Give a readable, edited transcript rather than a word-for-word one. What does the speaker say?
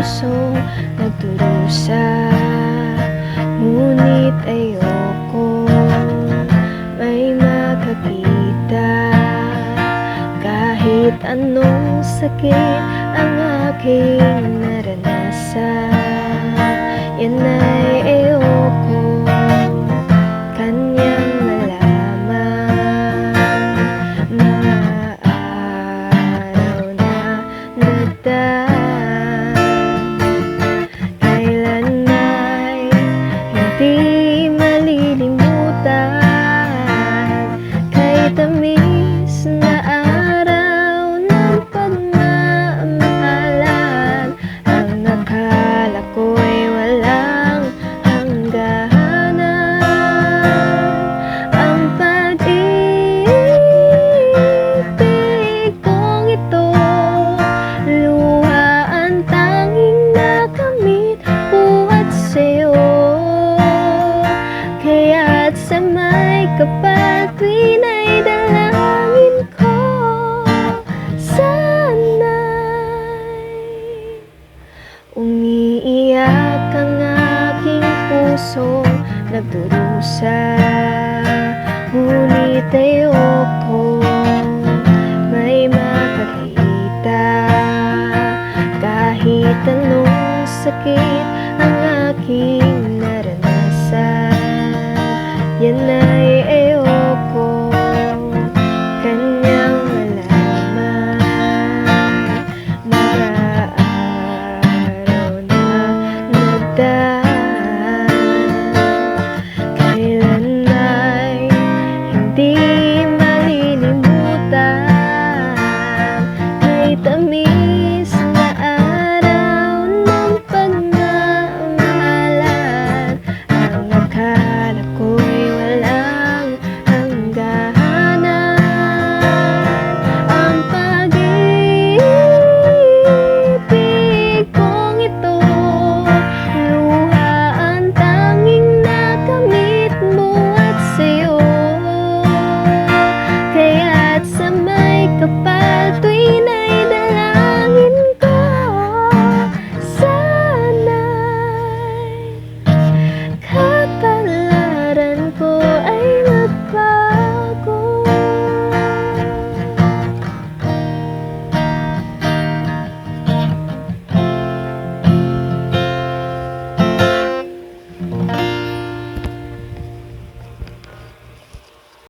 pusong nagdurusa. Ngunit ayoko may makakita, kahit anong sakit ang aking naranasan. Yan ay ayoko kanyang malaman. Mga araw na nagdaan, kailan ay hindi malilimutan. Kay tamis na araw ng pagmamahalan, ang nakala ko'y walang hangganan. Ang pag-ibig kong ito, luha ang tanging nakamit buhat sa'yo. Kaya't sa may kapatid ay dalangin ko, sana'y umiiyak ang aking puso nagdurusa. Ngunit ayoko may makakita, kahit anong sakit ang aking naranasan. Yan ay ayoko kanyang malaman. Mga araw na nagdaan, kailan ay hindi malilimutan. May tamis